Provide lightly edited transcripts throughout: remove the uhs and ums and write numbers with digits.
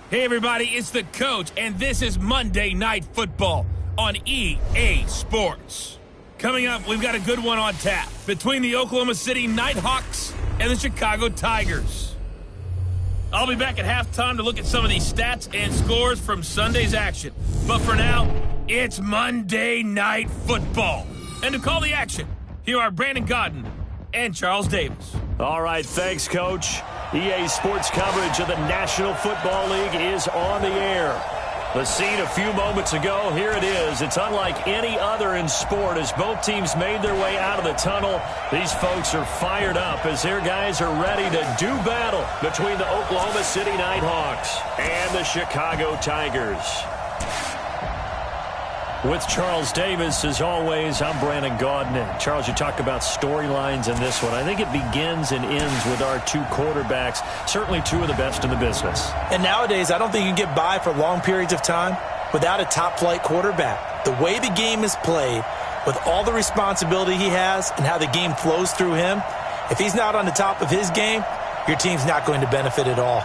Hey everybody, it's the coach, and this is Monday Night Football on EA Sports. Coming up, we've got a good one on tap between the Oklahoma City Nighthawks and the Chicago Tigers. I'll be back at halftime to look at some of these stats and scores from Sunday's action. But for now, it's Monday Night Football. And to call the action, here are Brandon Godden and Charles Davis. All right, thanks, Coach. EA Sports coverage of the National Football League is on the air. The scene a few moments ago, here it is. It's unlike any other in sport as both teams made their way out of the tunnel. These folks are fired up as their guys are ready to do battle between the Oklahoma City Nighthawks and the Chicago Tigers. With Charles Davis, as always, I'm Brandon Godden. Charles, you talk about storylines in this one. I think it begins and ends with our two quarterbacks, certainly two of the best in the business. And nowadays, I don't think you can get by for long periods of time without a top-flight quarterback. The way the game is played, with all the responsibility he has and how the game flows through him, if he's not on the top of his game, your team's not going to benefit at all.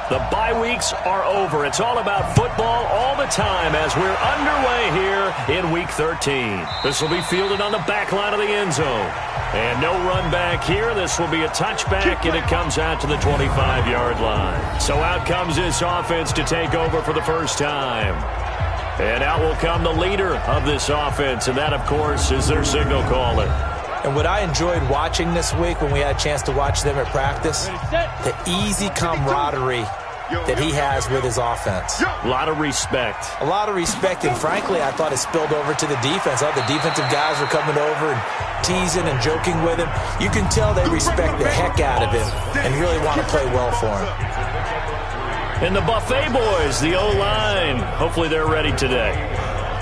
The bye weeks are over. It's all about football all the time as we're underway here in Week 13. This will be fielded on the back line of the end zone. And no run back here. This will be a touchback, and it comes out to the 25-yard line. So out comes this offense to take over for the first time. And out will come the leader of this offense, and that, of course, is their signal caller. And what I enjoyed watching this week when we had a chance to watch them at practice, the easy camaraderie that he has with his offense. A lot of respect. A lot of respect, and frankly, I thought it spilled over to the defense. All the defensive guys were coming over and teasing and joking with him. You can tell they respect the heck out of him and really want to play well for him. And the Buffet boys, the O-line, hopefully they're ready today.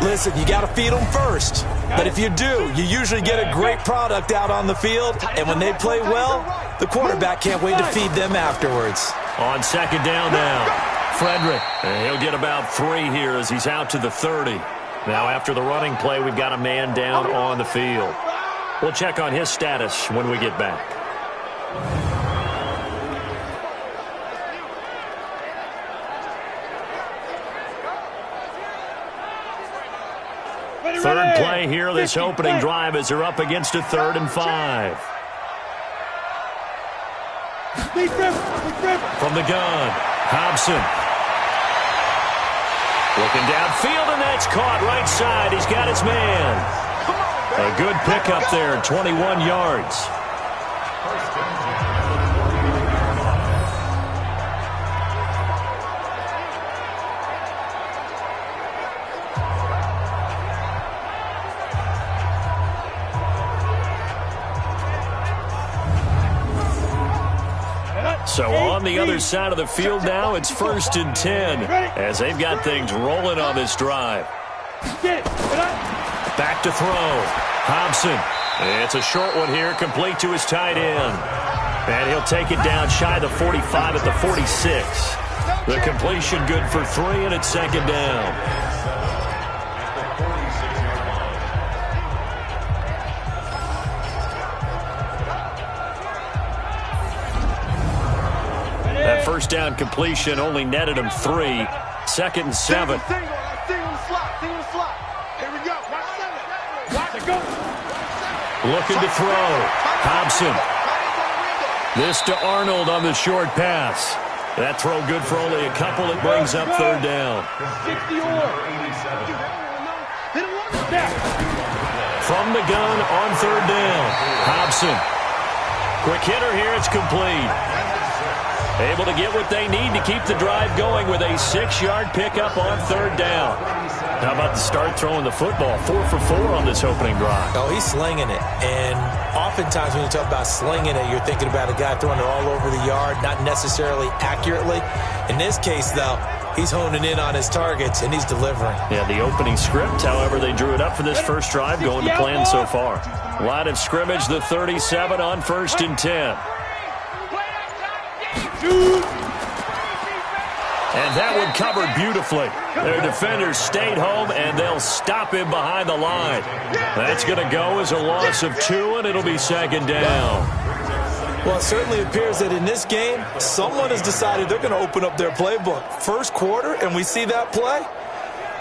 Listen, you got to feed them first. But if you do, you usually get a great product out on the field. And when they play well, the quarterback can't wait to feed them afterwards. On second down now, Frederick. And he'll get about 3 here as he's out to the 30. Now after the running play, we've got a man down on the field. We'll check on his status when we get back. Third play here, this opening drive as they're up against a 3rd and 5. From the gun, Hobson. Looking downfield, and that's caught right side. He's got his man. A good pickup there, 21 yards. So on the other side of the field now, it's 1st and 10 as they've got things rolling on this drive. Back to throw. Hobson. It's a short one here, complete to his tight end. And he'll take it down shy of the 45 at the 46. The completion good for 3, and it's 2nd down. That first down completion only netted him 3. 2nd and 7. Looking to throw. Hobson. This to Arnold on the short pass. That throw good for only a couple. It brings up 3rd down. From the gun on 3rd down. Hobson. Quick hitter here. It's complete. Able to get what they need to keep the drive going with a 6-yard pickup on 3rd down. How about the start throwing the football? 4 for 4 on this opening drive. Oh, he's slinging it. And oftentimes when you talk about slinging it, you're thinking about a guy throwing it all over the yard, not necessarily accurately. In this case, though, he's honing in on his targets, and he's delivering. Yeah, the opening script, however, they drew it up for this first drive, going to plan so far. Line of scrimmage, the 37 on 1st and 10. And that one covered beautifully. Their defenders stayed home, and they'll stop him behind the line. That's going to go as a loss of 2, and it'll be second down. Well, it certainly appears that in this game, someone has decided they're going to open up their playbook. First quarter, and we see that play.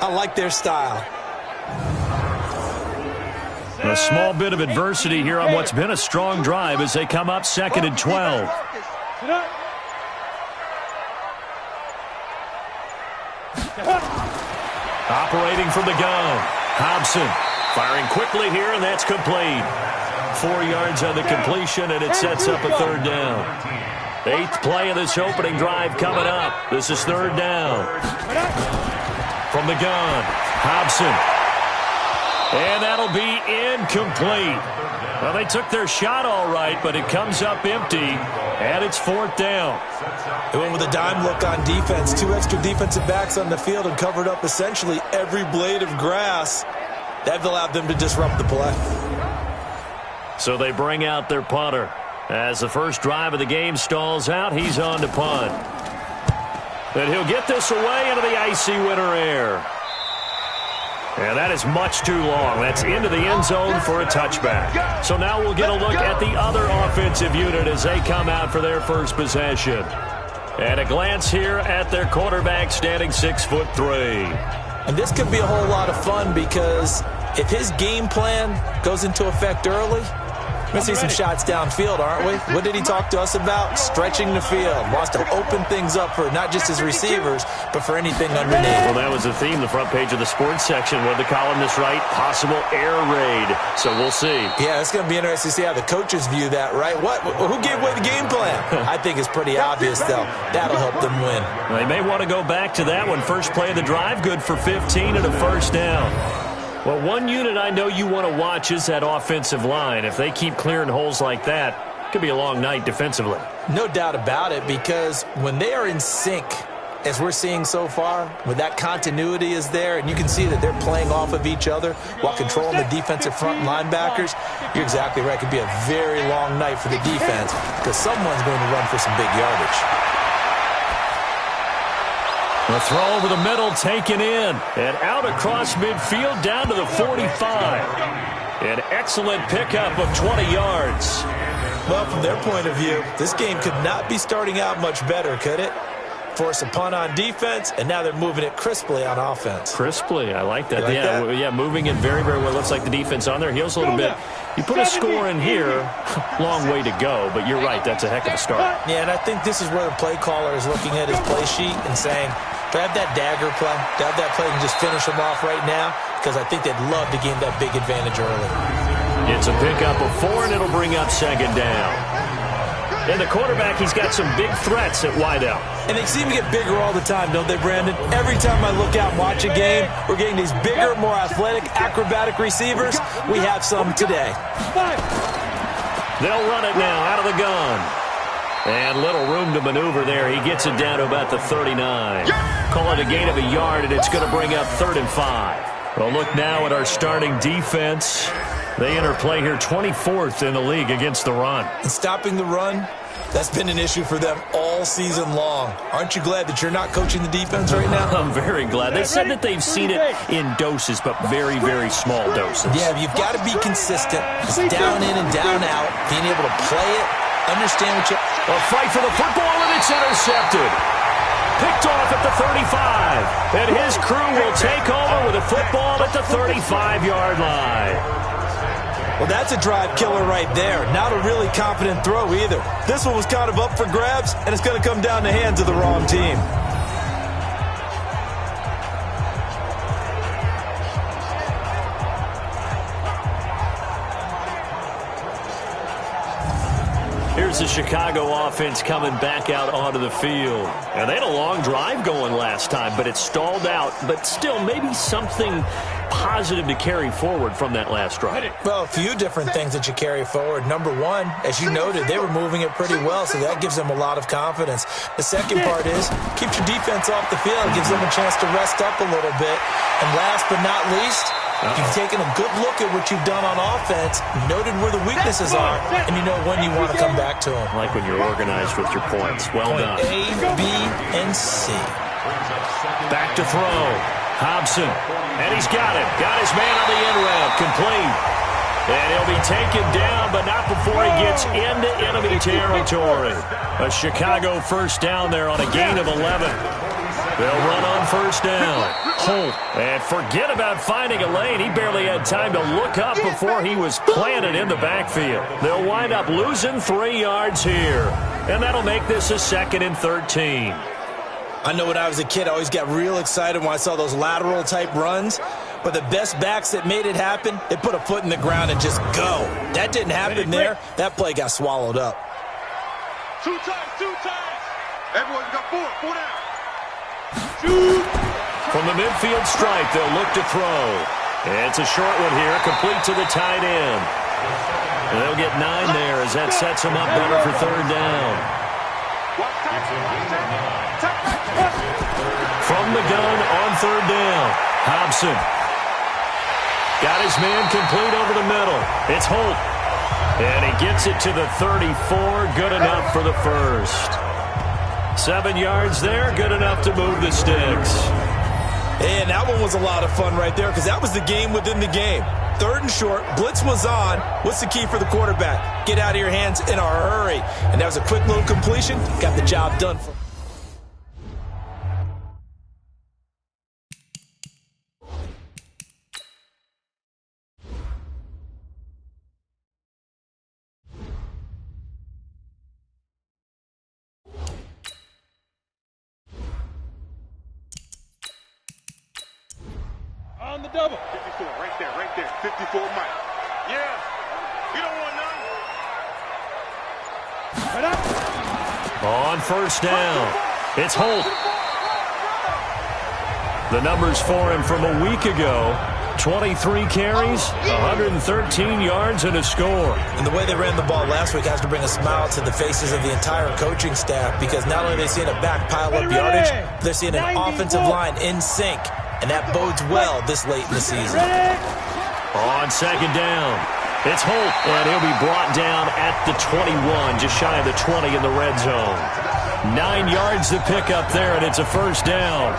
I like their style. A small bit of adversity here on what's been a strong drive as they come up 2nd and 12. Operating from the gun, Hobson firing quickly here, and that's complete. 4 yards on the completion, and it sets up a third down. 8th play of this opening drive coming up. This is third down. From the gun, Hobson. And that'll be incomplete. Well, they took their shot all right, but it comes up empty, and it's 4th down. They went with a dime look on defense. 2 extra defensive backs on the field and covered up essentially every blade of grass. That allowed them to disrupt the play. So they bring out their punter. As the first drive of the game stalls out, he's on to punt. And he'll get this away into the icy winter air. And that is much too long. That's into the end zone for a touchback. So now we'll get a look at the other offensive unit as they come out for their first possession. And a glance here at their quarterback standing 6'3". And this could be a whole lot of fun because if his game plan goes into effect early, we're going to see some shots downfield, aren't we? What did he talk to us about? Stretching the field. Wants to open things up for not just his receivers, but for anything underneath. Well, that was the theme, the front page of the sports section. What the columnist write? Possible air raid. So we'll see. Yeah, it's going to be interesting to see how the coaches view that, right? Who gave away the game plan? I think it's pretty obvious, though. That'll help them win. They may want to go back to that one. First play of the drive, good for 15 and a first down. Well, one unit I know you want to watch is that offensive line. If they keep clearing holes like that, it could be a long night defensively. No doubt about it, because when they are in sync, as we're seeing so far, when that continuity is there, and you can see that they're playing off of each other while controlling the defensive front linebackers, you're exactly right. It could be a very long night for the defense because someone's going to run for some big yardage. The throw over the middle taken in and out across midfield down to the 45. An excellent pickup of 20 yards. Well, from their point of view, this game could not be starting out much better, could it? Force a punt on defense, and now they're moving it crisply on offense. Crisply, I like that. You like that? Yeah, moving it very, very well. Looks like the defense on their heels a little bit. You put a score in here, long way to go, but you're right, that's a heck of a start. Yeah, and I think this is where the play caller is looking at his play sheet and saying, to have that dagger play, to have that play and just finish them off right now, because I think they'd love to gain that big advantage early. It's a pickup of 4, and it'll bring up second down. And the quarterback, he's got some big threats at wideout. And they seem to get bigger all the time, don't they, Brandon? Every time I look out and watch a game, we're getting these bigger, more athletic, acrobatic receivers. We have some today. They'll run it now out of the gun. And little room to maneuver there. He gets it down to about the 39. Call it a gain of a yard, and it's going to bring up 3rd and 5. Well, look now at our starting defense. They interplay here 24th in the league against the run. And stopping the run, that's been an issue for them all season long. Aren't you glad that you're not coaching the defense right now? I'm very glad. They said that they've seen it in doses, but very, very small doses. Yeah, you've got to be consistent. It's down in and down out, being able to play it, understand what you... A fight for the football, and it's intercepted. Picked off at the 35. And his crew will take over with a football at the 35-yard line. Well, that's a drive killer right there. Not a really confident throw either. This one was kind of up for grabs, and it's going to come down the hands of the wrong team. Here's the Chicago offense coming back out onto the field. And they had a long drive going last time, but it stalled out. But still, maybe something positive to carry forward from that last drive. Well, a few different things that you carry forward. Number one, as you noted, they were moving it pretty well, so that gives them a lot of confidence. The second part is, keeps your defense off the field, gives them a chance to rest up a little bit. And last but not least, You've taken a good look at what you've done on offense, noted where the weaknesses are, and you know when you want to come back to them. Like when you're organized with your points. Well done. A, B, and C. Back to throw. Hobson. And he's got it. Got his man on the in route. Complete. And he'll be taken down, but not before he gets into enemy territory. A Chicago first down there on a gain of 11. They'll run on first down. Holt. And forget about finding a lane. He barely had time to look up before he was planted in the backfield. They'll wind up losing 3 yards here. And that'll make this a 2nd and 13. I know when I was a kid, I always got real excited when I saw those lateral-type runs. But the best backs that made it happen, they put a foot in the ground and just go. That didn't happen there. That play got swallowed up. 2 times. Everyone's got 4 down. Shoot. From the midfield stripe, they'll look to throw. And it's a short one here, complete to the tight end. And they'll get 9 there as that sets them up better for 3rd down. From the gun on 3rd down, Hobson. Got his man complete over the middle. It's Holt. And he gets it to the 34. Good enough for the first. 7 yards there. Good enough to move the sticks. And that one was a lot of fun right there because that was the game within the game. 3rd and short. Blitz was on. What's the key for the quarterback? Get out of your hands in a hurry. And that was a quick little completion. Got the job done for On the double. 54, right there. 54 Mike. Yeah. You don't want none. Right up. On first down, it's Holt. The numbers for him from a week ago. 23 carries, 113 yards, and a score. And the way they ran the ball last week has to bring a smile to the faces of the entire coaching staff because not only are they seeing a back pile up yardage, they're seeing an offensive line in sync. And that bodes well this late in the season. On 2nd down, it's Holt, and he'll be brought down at the 21, just shy of the 20 in the red zone. 9 yards to pick up there, and it's a first down.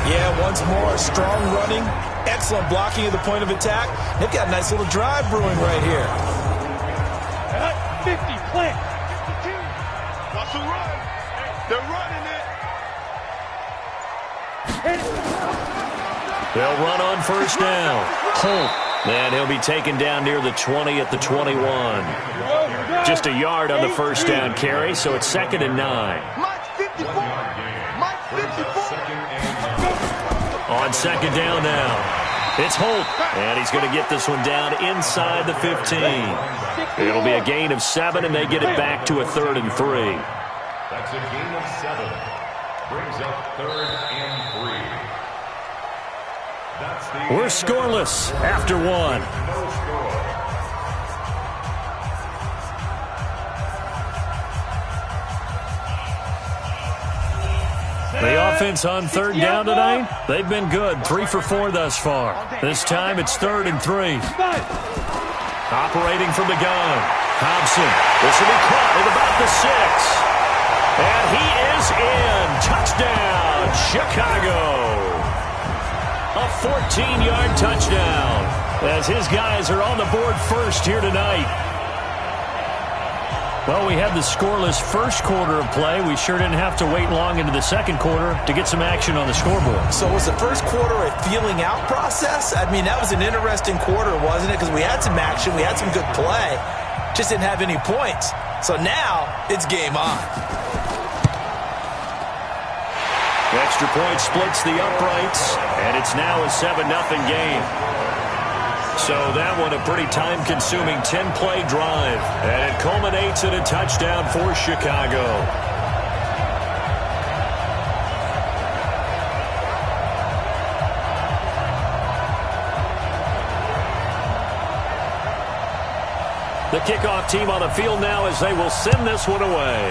Yeah, once more, strong running, excellent blocking at the point of attack. They've got a nice little drive brewing right here. 50, plant. What's the run? They're running it. Hit it. They'll run on first down. Holt. And he'll be taken down near the 20 at the 21. Just a yard on the first down carry, so it's 2nd and 9. On 2nd down now, it's Holt. And he's going to get this one down inside the 15. It'll be a gain of 7, and they get it back to a 3rd and 3. That's a gain of 7. Brings up 3rd and 3. We're scoreless after 1. The offense on 3rd down tonight, they've been good. 3 for 4 thus far. This time it's 3rd and 3. Operating from the gun, Hobson. This will be caught at about the 6. And he is in. Touchdown, Chicago. A 14-yard touchdown as his guys are on the board first here tonight. Well, we had the scoreless first quarter of play. We sure didn't have to wait long into the 2nd quarter to get some action on the scoreboard. So was the first quarter a feeling out process? I mean, that was an interesting quarter, wasn't it? Because we had some action, we had some good play, just didn't have any points. So now it's game on. Extra point splits the uprights, and it's now a 7-0 game. So that one a pretty time-consuming 10-play drive, and it culminates in a touchdown for Chicago. The kickoff team on the field now as they will send this one away.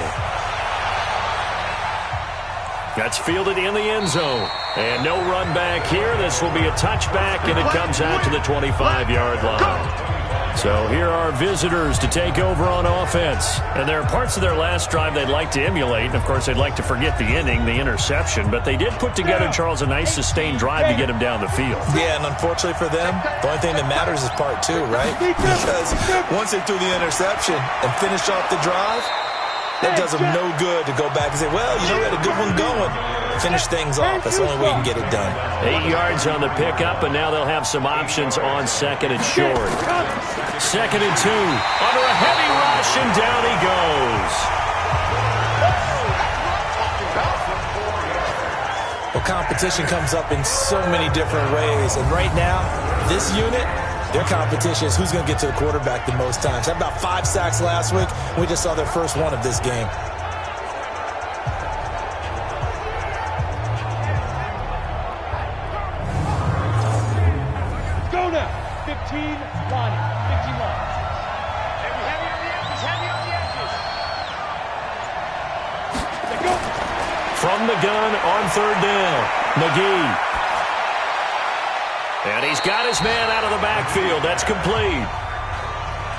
That's fielded in the end zone. And no run back here. This will be a touchback, and it comes out to the 25-yard line. So here are visitors to take over on offense. And there are parts of their last drive they'd like to emulate. And, of course, they'd like to forget the inning, the interception. But they did put together, Charles, a nice sustained drive to get him down the field. Yeah, and unfortunately for them, the only thing that matters is part two, right? Because once they threw the interception and finished off the drive, that does them no good to go back and say, well, we had a good one going. Finish things off. That's the only way you can get it done. 8 yards on the pickup, and now they'll have some options on second and short. Second and 2. Under a heavy rush, and down he goes. Well, competition comes up in so many different ways. And right now, this unit, their competition is who's going to get to the quarterback the most times. Had about 5 sacks last week. We just saw their first one of this game. Go now. 15 line. 15 line. Heavy on the edges. Heavy on the edges. They go. From the gun on third down, McGee. And he's got his man out of the backfield. That's complete.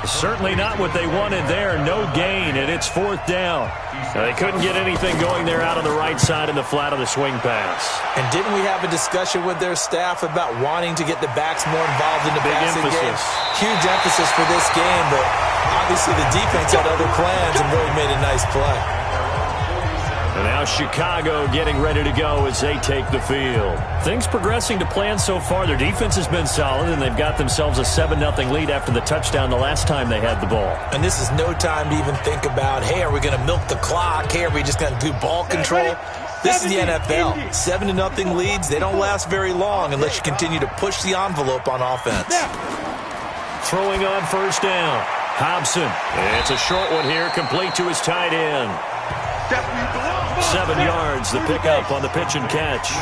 Certainly not what they wanted there. No gain, and it's fourth down. They couldn't get anything going there out on the right side in the flat of the swing pass. And didn't we have a discussion with their staff about wanting to get the backs more involved in the passing game? Huge emphasis for this game, but obviously the defense had other plans and really made a nice play. And now Chicago getting ready to go as they take the field. Things progressing to plan so far. Their defense has been solid, and they've got themselves a 7-0 lead after the touchdown the last time they had the ball. And this is no time to even think about, hey, are we going to milk the clock? Hey, are we just going to do ball control? This is the NFL. 7-0 leads, they don't last very long unless you continue to push the envelope on offense. Throwing on first down. Hobson. It's a short one here, complete to his tight end. 7 yards, the pickup on the pitch and catch.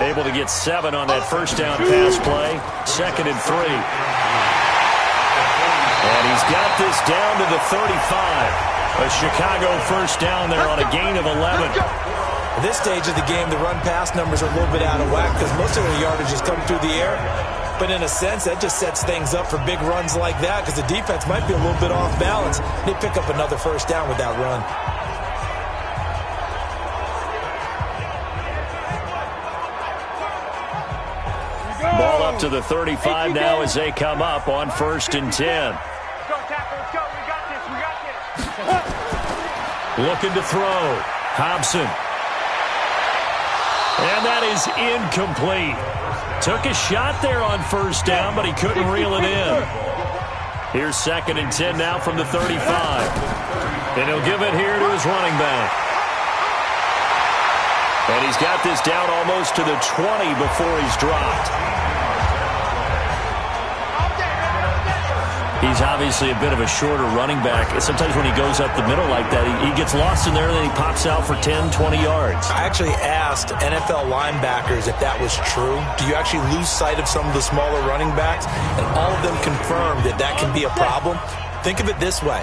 Able to get 7 on that first down pass play. Second and 3. And he's got this down to the 35. A Chicago first down there on a gain of 11. At this stage of the game, the run-pass numbers are a little bit out of whack because most of their yardage is coming through the air. But in a sense, that just sets things up for big runs like that because the defense might be a little bit off balance. They pick up another first down with that run. Ball up to the 35 now as they come up on first and 10. Let's go, tackle. Let's go. We got this. We got this. Looking to throw. Hobson. And that is incomplete. Took a shot there on first down, but he couldn't reel it in. Here's second and 10 now from the 35. And he'll give it here to his running back. And he's got this down almost to the 20 before he's dropped. He's obviously a bit of a shorter running back. Sometimes when he goes up the middle like that, he gets lost in there and then he pops out for 10, 20 yards. I actually asked NFL linebackers if that was true. Do you actually lose sight of some of the smaller running backs? And all of them confirmed that that can be a problem. Think of it this way.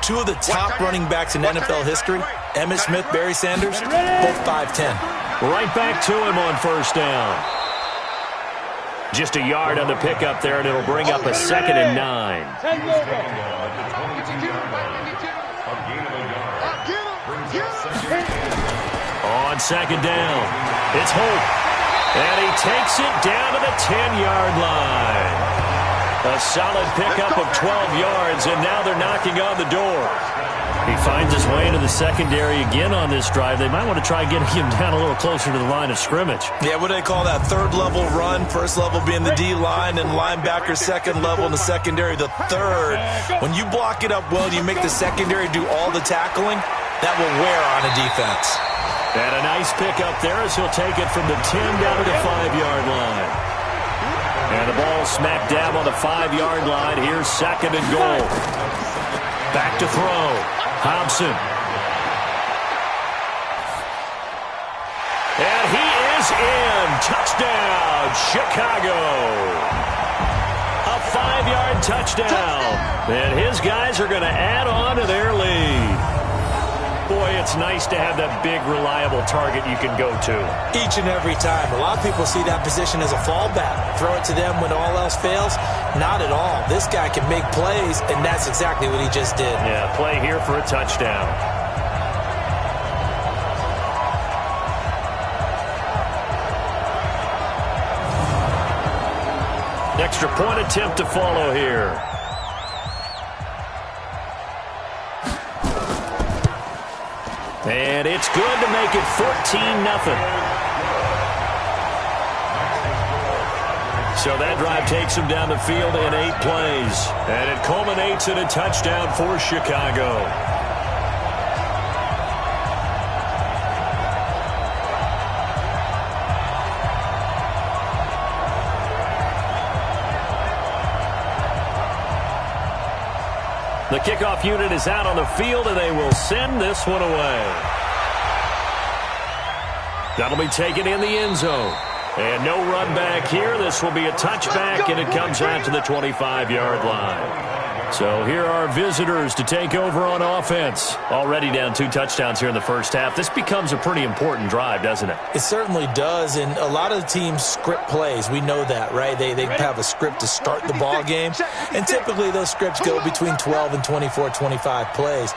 2 of the top running backs in NFL history, Emmitt Smith, Barry Sanders, both 5'10". Right back to him on first down. Just a yard on the pickup there, and it'll bring up a second and 9. On second down, it's Holt. And he takes it down to the 10-yard line. A solid pickup of 12 yards, and now they're knocking on the door. He finds his way into the secondary again on this drive. They might want to try getting him down a little closer to the line of scrimmage. Yeah, what do they call that? Third level run. First level being the D-line and linebacker second level in the secondary, the third. When you block it up well and you make the secondary do all the tackling, that will wear on a defense. And a nice pickup there as he'll take it from the 10 down to the 5-yard line. And the ball smack dab on the 5-yard line. Here's second and goal. Back to throw. Hobson. And he is in. Touchdown, Chicago. A 5-yard touchdown. And his guys are going to add on to their lead. Boy, it's nice to have that big, reliable target you can go to. Each and every time. A lot of people see that position as a fallback. Throw it to them when all else fails. Not at all. This guy can make plays, and that's exactly what he just did. Yeah, play here for a touchdown. Extra point attempt to follow here. And it's good to make it 14-0. So that drive takes him down the field in 8 plays. And it culminates in a touchdown for Chicago. The kickoff unit is out on the field, and they will send this one away. That'll be taken in the end zone. And no run back here. This will be a touchback, and it comes out to the 25-yard line. So here are visitors to take over on offense. Already down 2 touchdowns here in the first half. This becomes a pretty important drive, doesn't it? It certainly does, and a lot of the teams script plays. We know that, right? They have a script to start the ball game, and typically those scripts go between 12 and 24, 25 plays.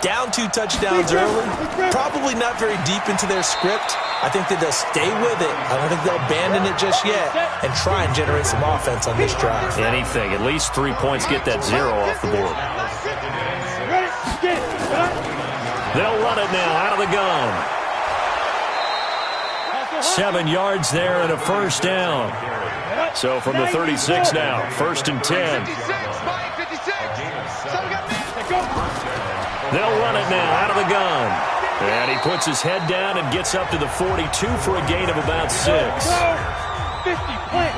Down 2 touchdowns early, probably not very deep into their script. I think that they'll stay with it. I don't think they'll abandon it just yet and try and generate some offense on this drive. Anything. At least 3 points, get that 0 off the board. They'll run it now out of the gun. 7 yards there and a first down. So from the 36 now, 1st and 10. They'll run it now out of the gun. And he puts his head down and gets up to the 42 for a gain of about 6. 50, plant.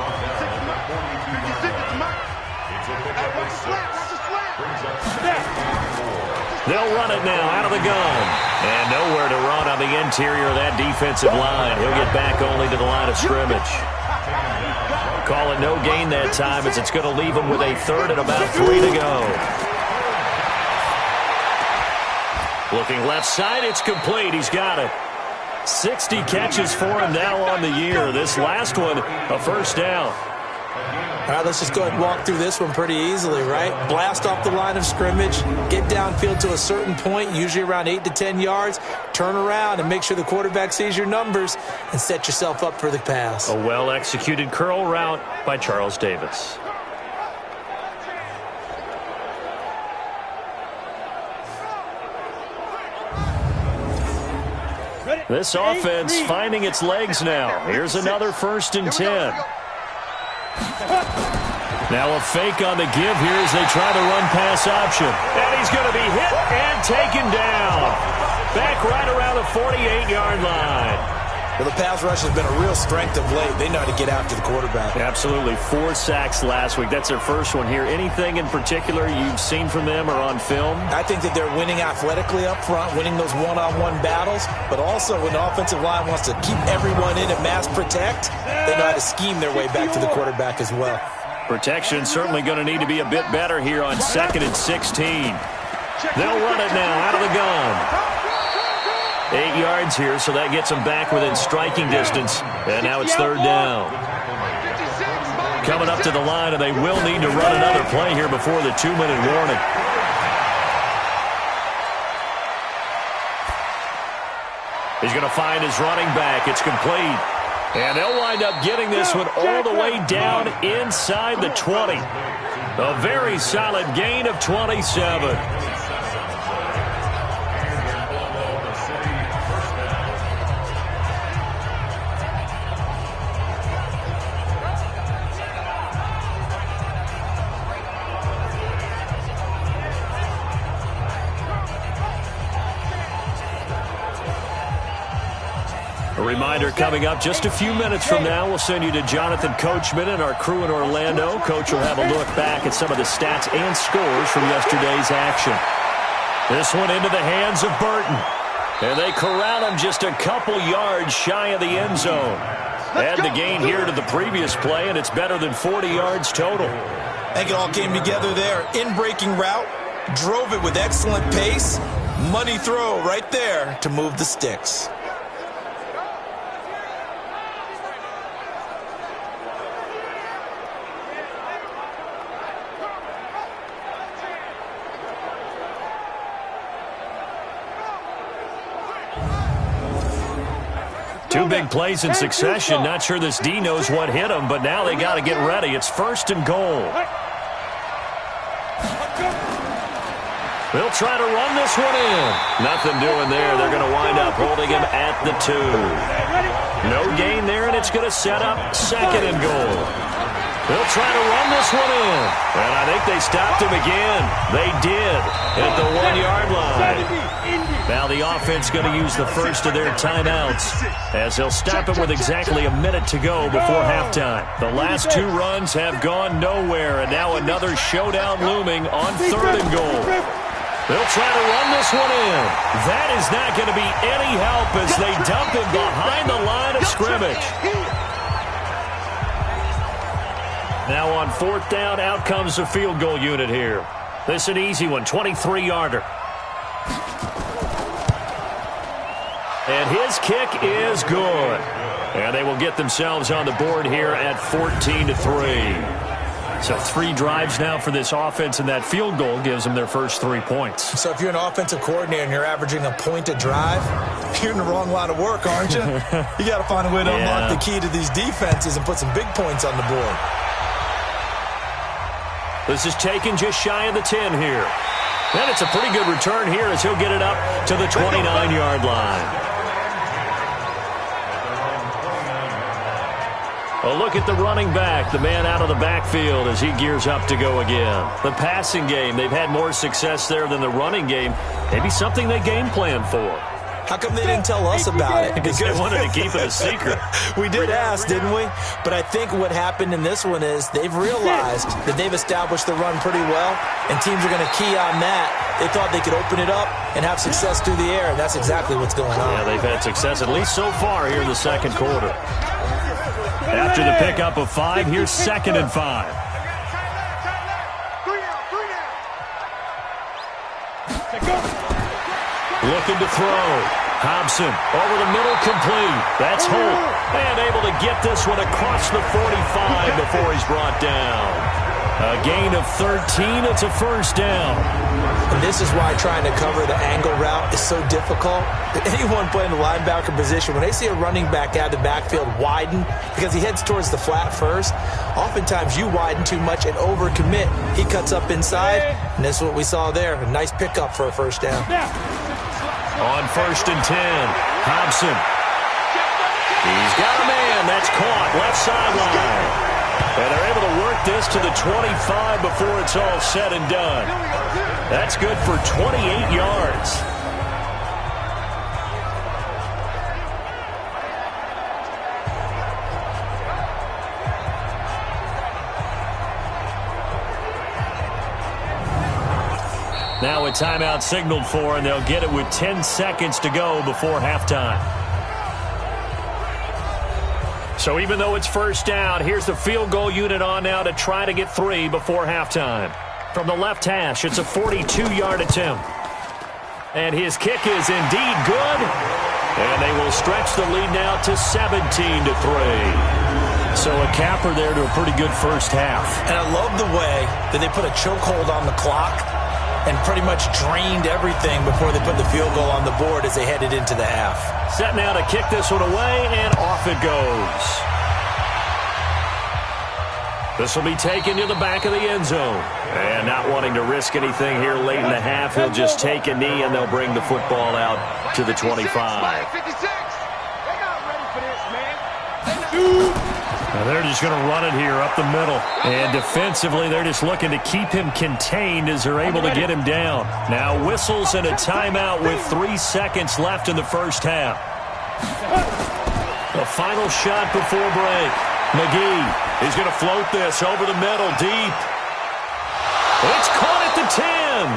They'll run it now out of the gun. And nowhere to run on the interior of that defensive line. He'll get back only to the line of scrimmage. Call it no gain that time as it's going to leave him with a 3rd and about 3 to go. Looking left side, it's complete. He's got it. 60 catches for him now on the year. This last one, a first down. All right, let's just go ahead and walk through this one pretty easily, right? Blast off the line of scrimmage, get downfield to a certain point, usually around 8 to 10 yards, turn around and make sure the quarterback sees your numbers and set yourself up for the pass. A well-executed curl route by Charles Davis. This offense finding its legs now. Here's another 1st and 10. Now a fake on the give here as they try the run-pass option. And he's going to be hit and taken down. Back right around the 48-yard line. Well, the pass rush has been a real strength of late. They know how to get after the quarterback. Absolutely. 4 sacks last week. That's their first one here. Anything in particular you've seen from them or on film? I think that they're winning athletically up front, winning those one-on-one battles, but also when the offensive line wants to keep everyone in and mass protect, they know how to scheme their way back to the quarterback as well. Protection certainly going to need to be a bit better here on 2nd and 16. They'll run it now out of the gun. 8 yards here, so that gets them back within striking distance. And now it's 3rd down. Coming up to the line, and they will need to run another play here before the 2-minute warning. He's going to find his running back. It's complete. And they'll wind up getting this one all the way down inside the 20. A very solid gain of 27. Reminder coming up just a few minutes from now. We'll send you to Jonathan Coachman and our crew in Orlando. Coach will have a look back at some of the stats and scores from yesterday's action. This one into the hands of Burton. And they corral him just a couple yards shy of the end zone. Add the gain here to the previous play, and it's better than 40 yards total. I think it all came together there. In-breaking route, drove it with excellent pace, Money throw right there to move the sticks. Two big plays in succession. Not sure this D knows what hit him, but now they got to get ready. It's 1st and goal. They'll try to run this one in. Nothing doing there. They're going to wind up holding him at the 2. No gain there, and it's going to set up 2nd and goal. They'll try to run this one in. And I think they stopped him again. They did at the 1-yard line. Now the offense going to use the first of their timeouts as they'll stop it with exactly a minute to go before halftime. The last 2 runs have gone nowhere, and now another showdown looming on 3rd and goal. They'll try to run this one in. That is not going to be any help as they dump him behind the line of scrimmage. Now on 4th down, out comes the field goal unit here. This is an easy one, 23-yarder. And his kick is good. And they will get themselves on the board here at 14-3. So 3 drives now for this offense, and that field goal gives them their first 3 points. So if you're an offensive coordinator and you're averaging a point a drive, you're in the wrong line of work, aren't you? You got to find a way to unlock the key to these defenses and put some big points on the board. This is taken just shy of the 10 here. And it's a pretty good return here as he'll get it up to the 29-yard line. A look at the running back, the man out of the backfield as he gears up to go again. The passing game, they've had more success there than the running game. Maybe something they game plan for. How come they didn't tell us about it? Because they wanted to keep it a secret. We did ask, didn't we? But I think what happened in this one is they've realized that they've established the run pretty well, and teams are going to key on that. They thought they could open it up and have success through the air, and that's exactly what's going on. Yeah, they've had success, at least so far here in the second quarter. After the pickup of 5, here's 2nd and 5. Looking to throw. Hobson over the middle, complete. That's Holt. And able to get this one across the 45 before he's brought down. A gain of 13. It's a first down. And this is why trying to cover the angle route is so difficult. Anyone playing the linebacker position, when they see a running back out of the backfield widen because he heads towards the flat first, oftentimes you widen too much and overcommit. He cuts up inside, and that's what we saw there. A nice pickup for a first down. On 1st and 10, Hobson. He's got a man. That's caught. Left sideline. And they're able to work this to the 25 before it's all said and done. That's good for 28 yards. Now a timeout signaled for, and they'll get it with 10 seconds to go before halftime. So even though it's first down, here's the field goal unit on now to try to get 3 before halftime. From the left hash, it's a 42-yard attempt. And his kick is indeed good. And they will stretch the lead now to 17-3. So a capper there to a pretty good first half. And I love the way that they put a chokehold on the clock and pretty much drained everything before they put the field goal on the board as they headed into the half. Set now to kick this one away, and off it goes. This will be taken to the back of the end zone. And not wanting to risk anything here late in the half, he'll just take a knee, and they'll bring the football out to the 25. Now they're just going to run it here up the middle. And defensively, they're just looking to keep him contained as they're able to get him down. Now whistles and a timeout with 3 seconds left in the first half. The final shot before break. McGee is going to float this over the middle deep. It's caught at the 10.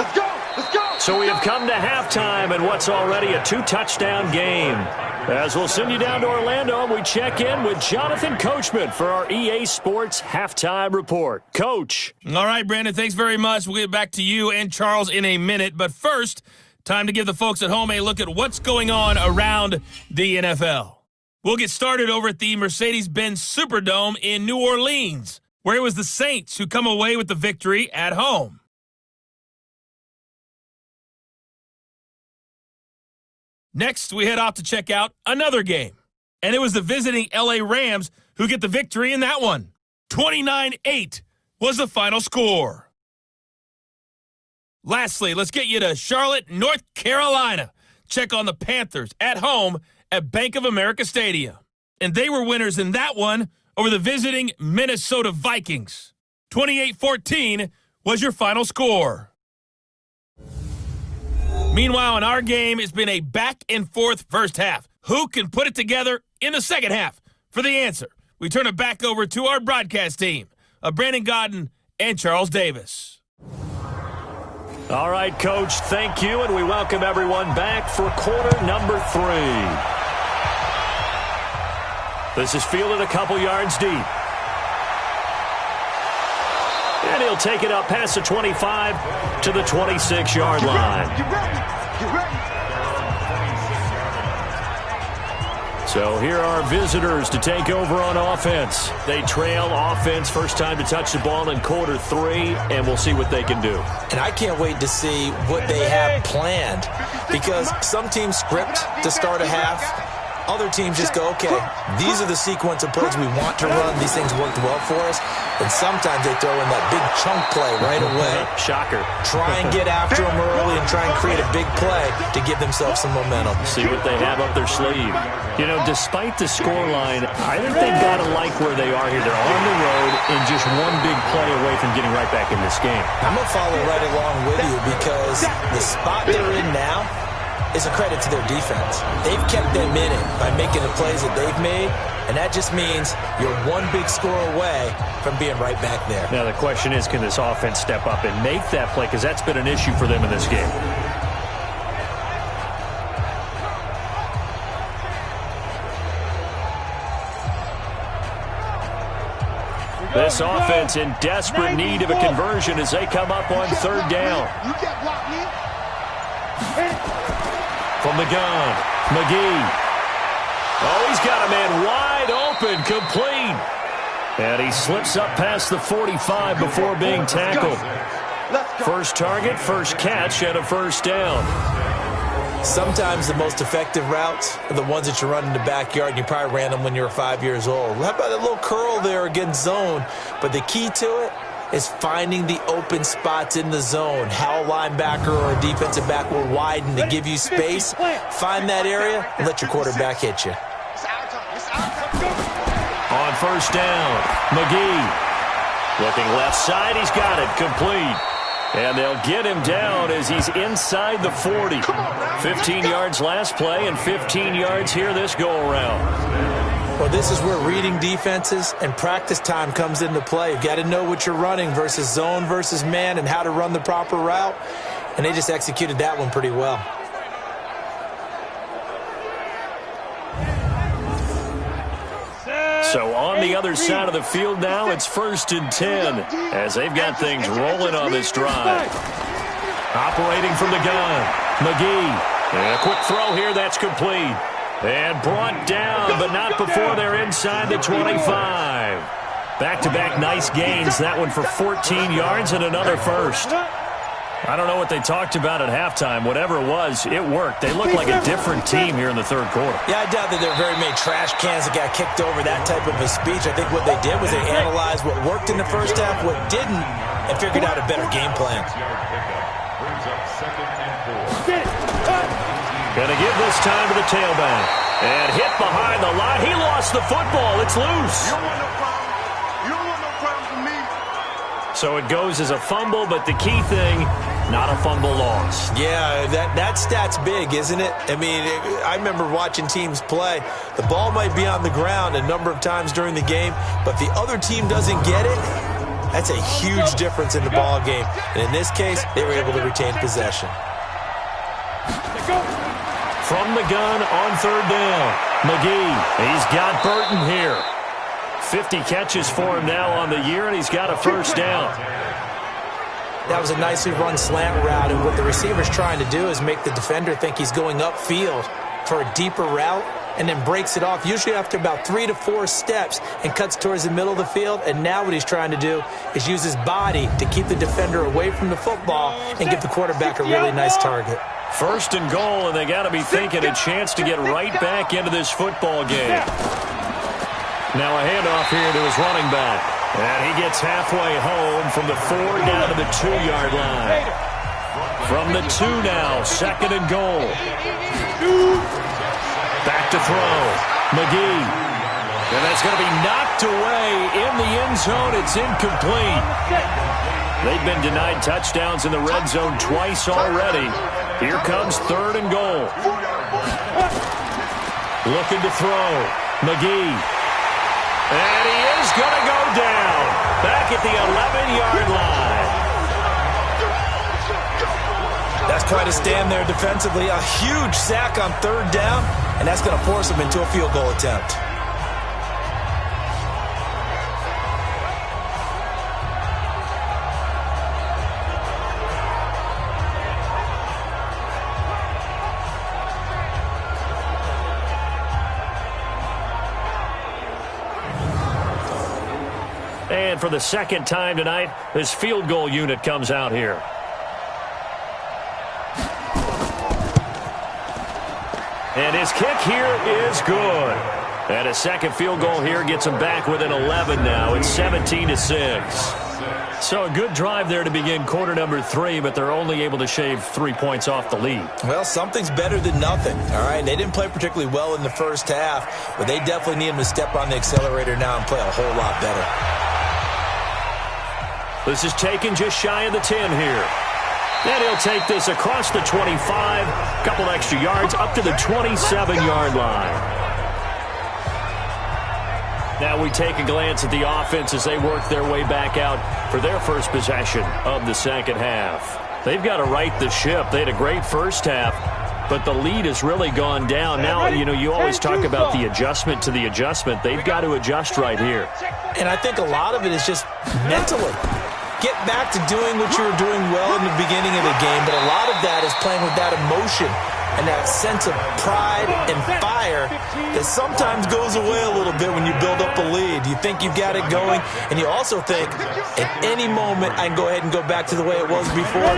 Let's go! Let's go! So we have come to halftime in what's already a 2-touchdown game. As we'll send you down to Orlando, we check in with Jonathan Coachman for our EA Sports Halftime Report. Coach. All right, Brandon, thanks very much. We'll get back to you and Charles in a minute. But first, time to give the folks at home a look at what's going on around the NFL. We'll get started over at the Mercedes-Benz Superdome in New Orleans, where it was the Saints who come away with the victory at home. Next, we head off to check out another game, and it was the visiting LA Rams who get the victory in that one. 29-8 was the final score. Lastly, let's get you to Charlotte, North Carolina. Check on the Panthers at home at Bank of America Stadium. And they were winners in that one over the visiting Minnesota Vikings. 28-14 was your final score. Meanwhile, in our game, it's been a back-and-forth first half. Who can put it together in the second half? For the answer, we turn it back over to our broadcast team of Brandon Godden and Charles Davis. All right, Coach, thank you, and we welcome everyone back for quarter number 3. This is fielded a couple yards deep. And he'll take it up past the 25 to the 26-yard line. So here are visitors to take over on offense. They trail offense, first time to touch the ball in quarter 3, and we'll see what they can do. And I can't wait to see what they have planned, because some teams script to start a half. Other teams just go, okay, these are the sequence of plays we want to run. These things worked well for us. And sometimes they throw in that big chunk play right away. Shocker. Try and get after them early and try and create a big play to give themselves some momentum. See what they have up their sleeve. You know, despite the scoreline, I think they've got to like where they are here. They're on the road and just one big play away from getting right back in this game. I'm going to follow right along with you, because the spot they're in now is a credit to their defense. They've kept them in it by making the plays that they've made, and that just means you're one big score away from being right back there. Now the question is, can this offense step up and make that play? Because that's been an issue for them in this game. This offense in desperate need of a conversion as they come up on third down. From the gun, McGee. Oh, he's got a man wide open, complete. And he slips up past the 45 before being tackled. First target, first catch, and a first down. Sometimes the most effective routes are the ones that you run in the backyard, and you probably ran them when you were 5 years old. How about a little curl there against zone? But the key to it is finding the open spots in the zone. How a linebacker or a defensive back will widen to give you space. Find that area and let your quarterback hit you. On first down, McGee. Looking left side, he's got it, complete. And they'll get him down as he's inside the 40. 15 yards last play and 15 yards here this go-around. Well, this is where reading defenses and practice time comes into play. You've got to know what you're running versus zone versus man and how to run the proper route. And they just executed that one pretty well. So on the other side of the field now, it's 1st and 10 as they've got things rolling on this drive. Operating from the gun, McGee. And a quick throw here, that's complete. And brought down, but not before they're inside the 25. Back-to-back nice gains. That one for 14 yards and another first. I don't know what they talked about at halftime. Whatever it was, it worked. They look like a different team here in the third quarter. Yeah, I doubt that there are very many trash cans that got kicked over that type of a speech. I think what they did was they analyzed what worked in the first half, what didn't, and figured out a better game plan. Gonna give this time to the tailback. And hit behind the line. He lost the football. It's loose. You don't want no problem. You don't want no problem from me. So it goes as a fumble, but the key thing, not a fumble loss. Yeah, that stat's big, isn't it? I mean, I remember watching teams play. The ball might be on the ground a number of times during the game, but the other team doesn't get it. That's a huge difference in the ball game. And in this case, they were able to retain possession. from the gun on third down. McGee, he's got Burton here. 50 catches for him now on the year, and he's got a first down. That was a nicely run slant route, and what the receiver's trying to do is make the defender think he's going upfield for a deeper route, and then breaks it off, usually after about 3 to 4 steps, and cuts towards the middle of the field. And now what he's trying to do is use his body to keep the defender away from the football and give the quarterback a really nice target. First and goal, and they got to be thinking a chance to get right back into this football game. Now a handoff here to his running back. And he gets halfway home from the 4 down to the 2-yard line. From the 2 now, second and goal. Back to throw. McGee. And that's going to be knocked away in the end zone. It's incomplete. They've been denied touchdowns in the red zone twice already. Here comes third and goal. Looking to throw. McGee. And he is going to go down. Back at the 11-yard line. That's quite a stand there defensively. A huge sack on third down, and that's going to force him into a field goal attempt. And for the second time tonight, this field goal unit comes out here. And his kick here is good. And a second field goal here gets him back within 11 now. It's 17-6. So a good drive there to begin quarter number 3, but they're only able to shave 3 points off the lead. Well, something's better than nothing, all right? They didn't play particularly well in the first half, but they definitely need him to step on the accelerator now and play a whole lot better. This is taken just shy of the 10 here. And he'll take this across the 25, a couple extra yards up to the 27-yard line. Now we take a glance at the offense as they work their way back out for their first possession of the second half. They've got to right the ship. They had a great first half, but the lead has really gone down. Now, you always talk about the adjustment to the adjustment. They've got to adjust right here. And I think a lot of it is just mentally. Get back to doing what you were doing well in the beginning of the game, but a lot of that is playing with that emotion and that sense of pride and fire that sometimes goes away a little bit when you build up a lead. You think you've got it going, and you also think, at any moment, I can go ahead and go back to the way it was before.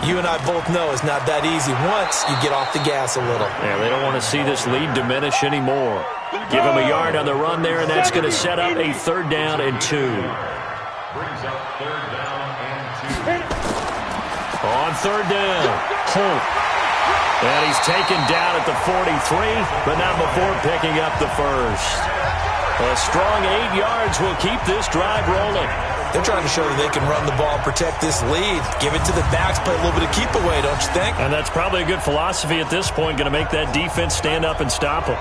You and I both know it's not that easy once you get off the gas a little. Yeah, they don't want to see this lead diminish anymore. Give him a yard on the run there, and that's going to set up a 3rd down and 2. Brings up 3rd down and 2. On 3rd down, Holt. And he's taken down at the 43, but not before picking up the first. A strong 8 yards will keep this drive rolling. They're trying to show that they can run the ball and protect this lead. Give it to the backs, play a little bit of keep away, don't you think? And that's probably a good philosophy at this point, going to make that defense stand up and stop them.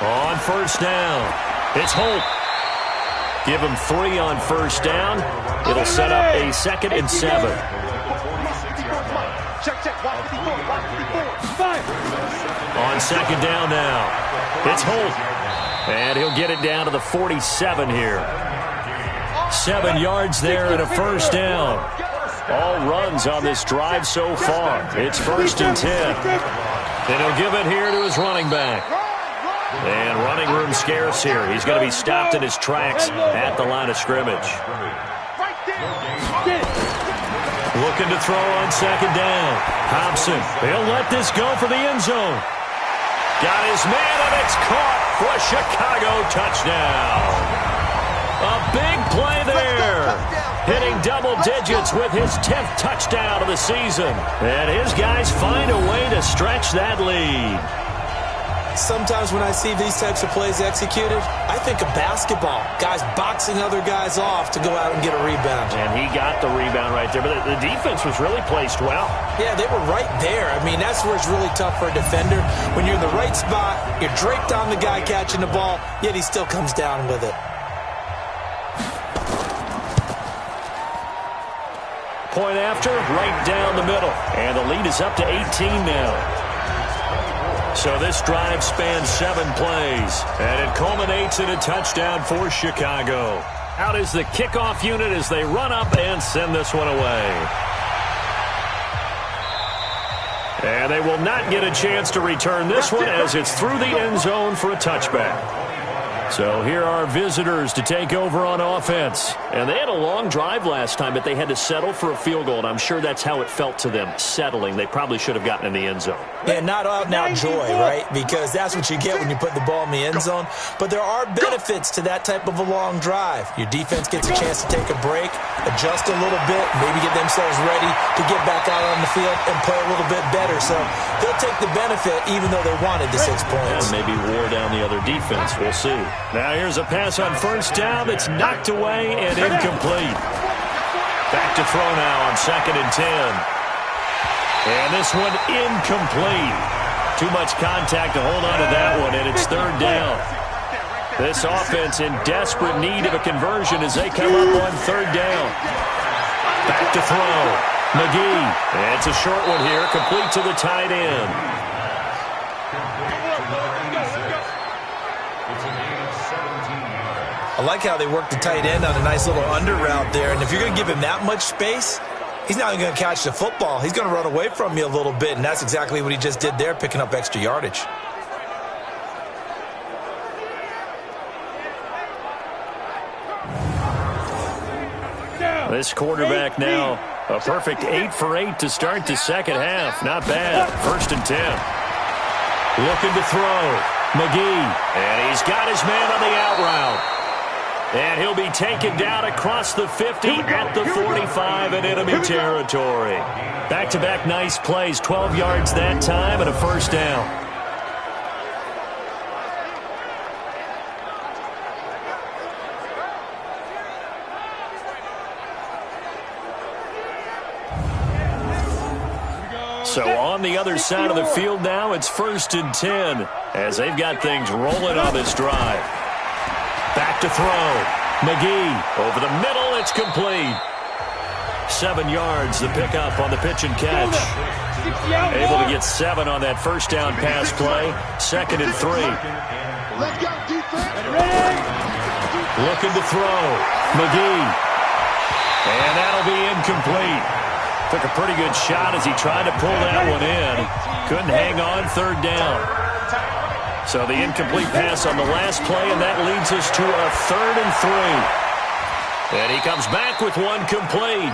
On 1st down, it's Holt. Give him 3 on 1st down. It'll set up a 2nd and 7. On 2nd down now, it's Holt. And he'll get it down to the 47 here. 7 yards there and a 1st down. All runs on this drive so far. It's 1st and 10. And he'll give it here to his running back. And running room scarce here. He's going to be stopped in his tracks at the line of scrimmage. Looking to throw on 2nd down. Hobson, he'll let this go for the end zone. Got his man, and it's caught for a Chicago touchdown. A big play there. Hitting double digits with his 10th touchdown of the season. And his guys find a way to stretch that lead. Sometimes when I see these types of plays executed, I think of basketball. Guys boxing other guys off to go out and get a rebound. And he got the rebound right there, but the defense was really placed well. Yeah, they were right there. I mean, that's where it's really tough for a defender. When you're in the right spot, you're draped on the guy catching the ball, yet he still comes down with it. Point after, right down the middle. And the lead is up to 18 now. So this drive spans 7 plays, and it culminates in a touchdown for Chicago. Out is the kickoff unit as they run up and send this one away. And they will not get a chance to return this one as it's through the end zone for a touchback. So here are visitors to take over on offense. And they had a long drive last time, but they had to settle for a field goal, and I'm sure that's how it felt to them, settling. They probably should have gotten in the end zone. Yeah, not out-and-out joy, right? Because that's what you get when you put the ball in the end zone. But there are benefits to that type of a long drive. Your defense gets a chance to take a break, adjust a little bit, maybe get themselves ready to get back out on the field and play a little bit better. So they'll take the benefit even though they wanted the 6 points. And maybe wore down the other defense. We'll see. Now here's a pass on first down that's knocked away and incomplete. Back to throw now on 2nd and 10. And this one incomplete. Too much contact to hold on to that one, and it's 3rd down. This offense in desperate need of a conversion as they come up on 3rd down. Back to throw. McGee. And it's a short one here, complete to the tight end. I like how they work the tight end on a nice little under route there. And if you're going to give him that much space, he's not going to catch the football. He's going to run away from you a little bit, and that's exactly what he just did there, picking up extra yardage. This quarterback now, a perfect 8 for 8 to start the second half. Not bad. 1st and 10. Looking to throw. McGee. And he's got his man on the out route. And he'll be taken down across the 50 at the 45 in enemy territory. Back-to-back nice plays, 12 yards that time and a 1st down. So on the other side of the field now, it's 1st and 10 as they've got things rolling on this drive. Back to throw. McGee over the middle. It's complete. 7 yards the pickup on the pitch and catch. Able to get 7 on that 1st down pass play. 2nd and 3. Looking to throw. McGee. And that'll be incomplete. Took a pretty good shot as he tried to pull that one in. Couldn't hang on 3rd down. So the incomplete pass on the last play, and that leads us to a 3rd and 3. And he comes back with one complete.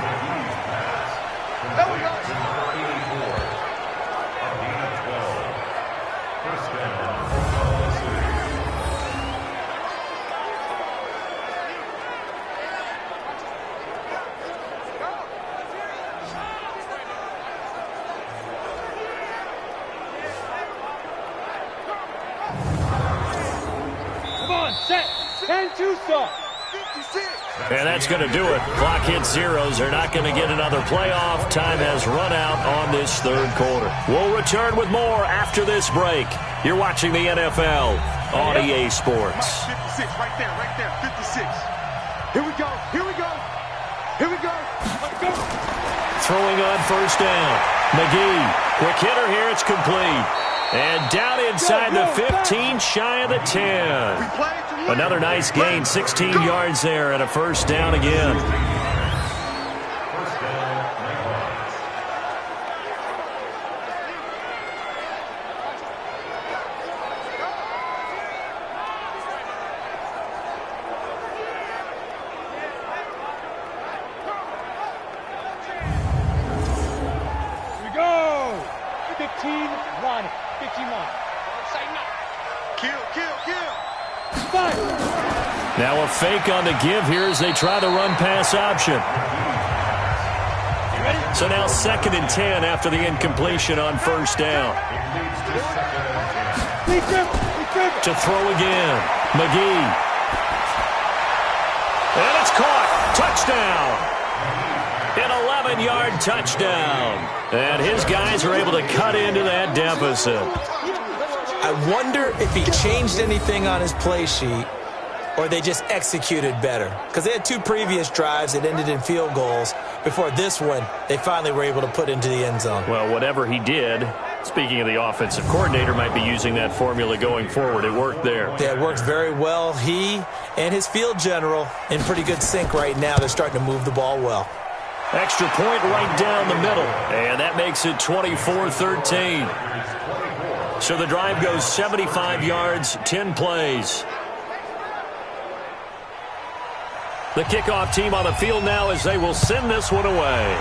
And that's going to do it. Clock hits zeros. They're not going to get another playoff. Time has run out on this 3rd quarter. We'll return with more after this break. You're watching the NFL on EA Sports. 56, right there, 56. Here we go, here we go, here we go. Let's go. Throwing on 1st down. McGee, quick hitter here. It's complete. And down inside the 15, shy of the 10. Another nice gain, 16 yards there, and a 1st down again. Here we go. 15-1. 15-1. Kill. Now a fake on the give here as they try the run-pass option. So now 2nd and 10 after the incompletion on 1st down. To throw again. McGee. And it's caught. Touchdown. An 11-yard touchdown. And his guys are able to cut into that deficit. I wonder if he changed anything on his play sheet or they just executed better. Because they had 2 previous drives that ended in field goals. Before this one, they finally were able to put into the end zone. Well, whatever he did, speaking of the offensive coordinator, might be using that formula going forward. It worked there. Yeah, it worked very well. He and his field general in pretty good sync right now. They're starting to move the ball well. Extra point right down the middle. And that makes it 24-13. So the drive goes 75 yards, 10 plays. The kickoff team on the field now as they will send this one away.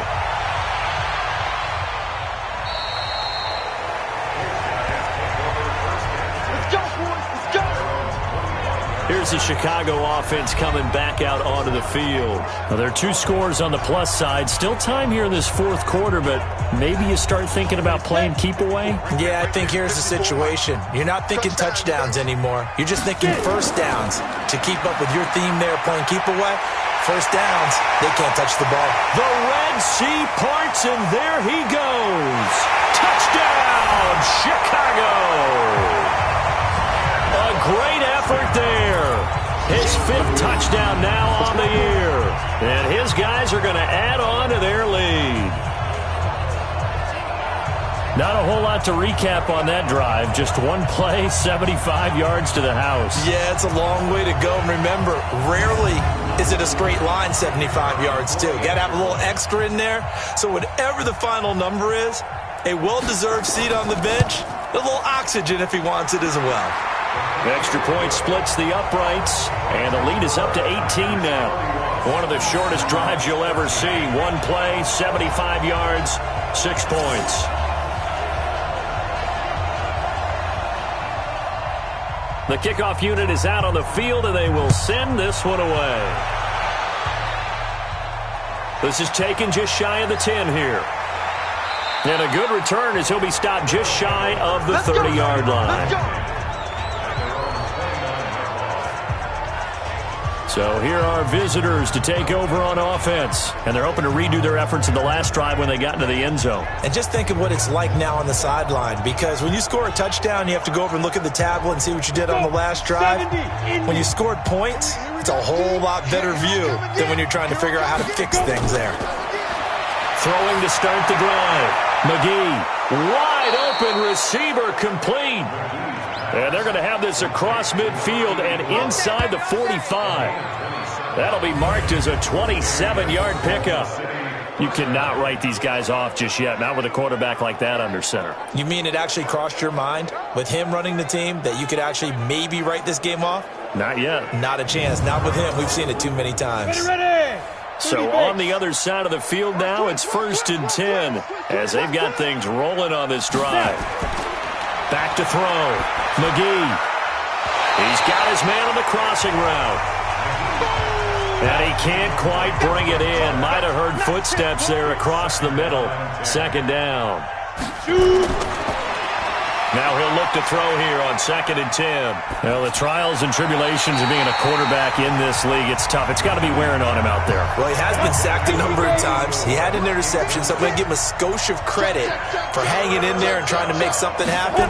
Here's the Chicago offense coming back out onto the field. Well, there are 2 scores on the plus side. Still time here in this 4th quarter, but maybe you start thinking about playing keep away? Yeah, I think here's the situation. You're not thinking touchdowns anymore. You're just thinking first downs. To keep up with your theme there, playing keep away, first downs, they can't touch the ball. The Red Sea parts, and there he goes. Touchdown, Chicago! A great effort there. His 5th touchdown now on the year. And his guys are going to add on to their lead. Not a whole lot to recap on that drive. Just one play, 75 yards to the house. Yeah, it's a long way to go. And remember, rarely is it a straight line 75 yards, too. Got to have a little extra in there. So whatever the final number is, a well-deserved seat on the bench, a little oxygen if he wants it as well. Extra point splits the uprights, and the lead is up to 18 now. One of the shortest drives you'll ever see. One play, 75 yards, 6 points. The kickoff unit is out on the field, and they will send this one away. This is taken just shy of the 10 here. And a good return as he'll be stopped just shy of the 30-yard line. So here are visitors to take over on offense. And they're hoping to redo their efforts in the last drive when they got into the end zone. And just think of what it's like now on the sideline. Because when you score a touchdown, you have to go over and look at the tablet and see what you did on the last drive. When you scored points, it's a whole lot better view than when you're trying to figure out how to fix things there. Throwing to start the drive. McGee, wide open receiver, complete. And they're going to have this across midfield and inside the 45. That'll be marked as a 27-yard pickup. You cannot write these guys off just yet, not with a quarterback like that under center. You mean it actually crossed your mind with him running the team that you could actually maybe write this game off? Not yet. Not a chance. Not with him. We've seen it too many times. Ready. So on the other side of the field now, it's 1st and 10 as they've got things rolling on this drive. Back to throw. McGee. He's got his man on the crossing route. And he can't quite bring it in. Might have heard footsteps there across the middle. 2nd down. Now he'll look to throw here on 2nd and 10. Well, the trials and tribulations of being a quarterback in this league, it's tough. It's got to be wearing on him out there. Well, he has been sacked a number of times. He had an interception, so I'm going to give him a skosh of credit for hanging in there and trying to make something happen,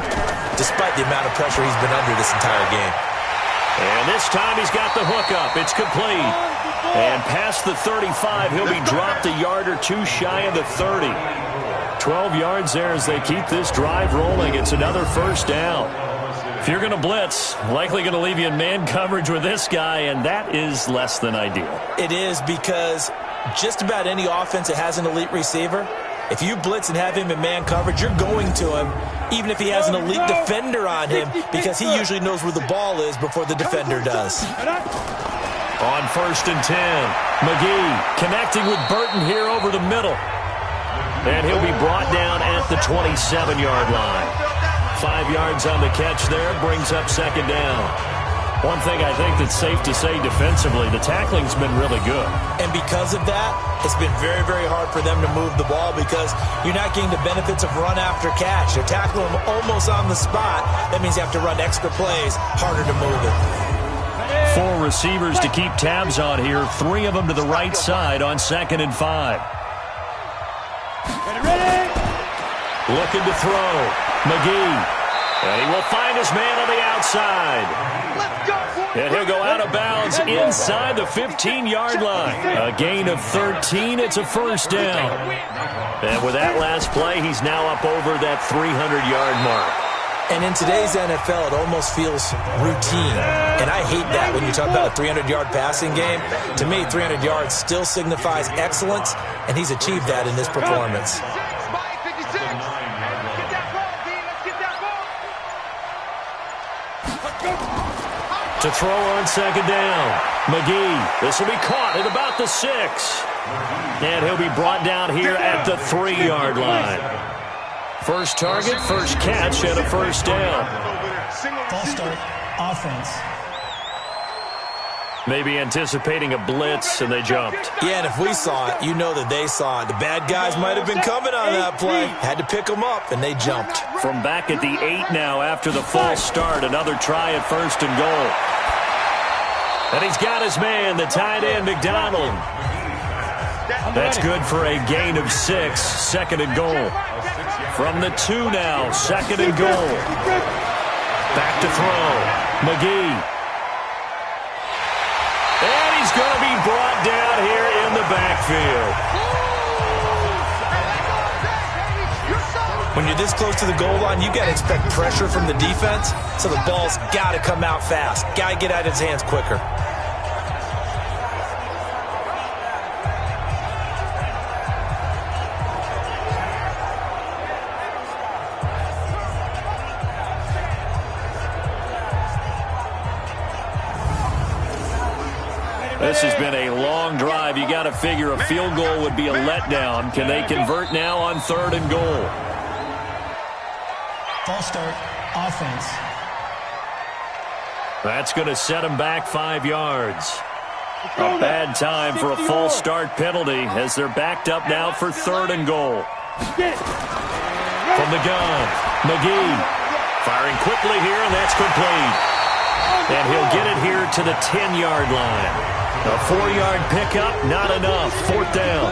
despite the amount of pressure he's been under this entire game. And this time he's got the hook up. It's complete. And past the 35, he'll be dropped a yard or 2 shy of the 30. 12 yards there as they keep this drive rolling. It's another 1st down. If you're going to blitz, likely going to leave you in man coverage with this guy, and that is less than ideal. It is, because just about any offense that has an elite receiver, if you blitz and have him in man coverage, you're going to him, even if he has an elite defender on him, because he usually knows where the ball is before the defender does. On 1st and 10, McGee connecting with Burton here over the middle. And he'll be brought down at the 27-yard line. 5 yards on the catch there, brings up 2nd down. One thing I think that's safe to say defensively, the tackling's been really good. And because of that, it's been very, very hard for them to move the ball because you're not getting the benefits of run after catch. They're tackling them almost on the spot. That means you have to run extra plays, harder to move it. 4 receivers to keep tabs on here. 3 of them to the right side on 2nd and 5. Ready? Looking to throw. McGee. And he will find his man on the outside. And he'll go out of bounds inside the 15-yard line. A gain of 13. It's a first down. And with that last play, he's now up over that 300-yard mark. And in today's NFL, it almost feels routine. And I hate that when you talk about a 300-yard passing game. To me, 300 yards still signifies excellence, and he's achieved that in this performance. To throw on 2nd down. McGee. This will be caught at about the 6. And he'll be brought down here at the 3-yard line. First target, first catch, and a first down. False start, offense. Maybe anticipating a blitz, and they jumped. Yeah, and if we saw it, you know that they saw it. The bad guys might have been coming on that play. Had to pick them up, and they jumped. From back at the 8 now after the false start. Another try at 1st and goal. And he's got his man, the tight end, McDonald. That's good for a gain of 6. 2nd and goal. From the 2 now, 2nd and goal. Back to throw. McGee. And he's going to be brought down here in the backfield. When you're this close to the goal line, you got to expect pressure from the defense, so the ball's got to come out fast. Got to get out of his hands quicker. This has been a long drive. You got to figure a field goal would be a letdown. Can they convert now on 3rd and goal? False start, offense. That's going to set them back 5 yards. A bad time for a false start penalty as they're backed up now for 3rd and goal. From the gun, McGee firing quickly here, and that's complete. And he'll get it here to the 10-yard line. A 4-yard pickup, not enough. 4th down.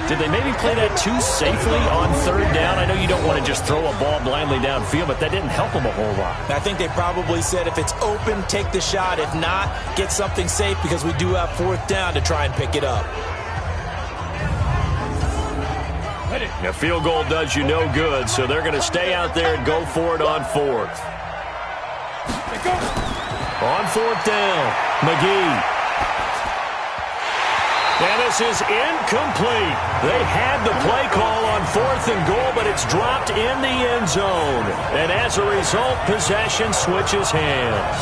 Did they maybe play that too safely on 3rd down? I know you don't want to just throw a ball blindly downfield, but that didn't help them a whole lot. I think they probably said if it's open, take the shot. If not, get something safe because we do have 4th down to try and pick it up. A field goal does you no good, so they're going to stay out there and go for it on 4th. On 4th down, McGee. And this is incomplete. They had the play call on 4th and goal, but it's dropped in the end zone. And as a result, possession switches hands.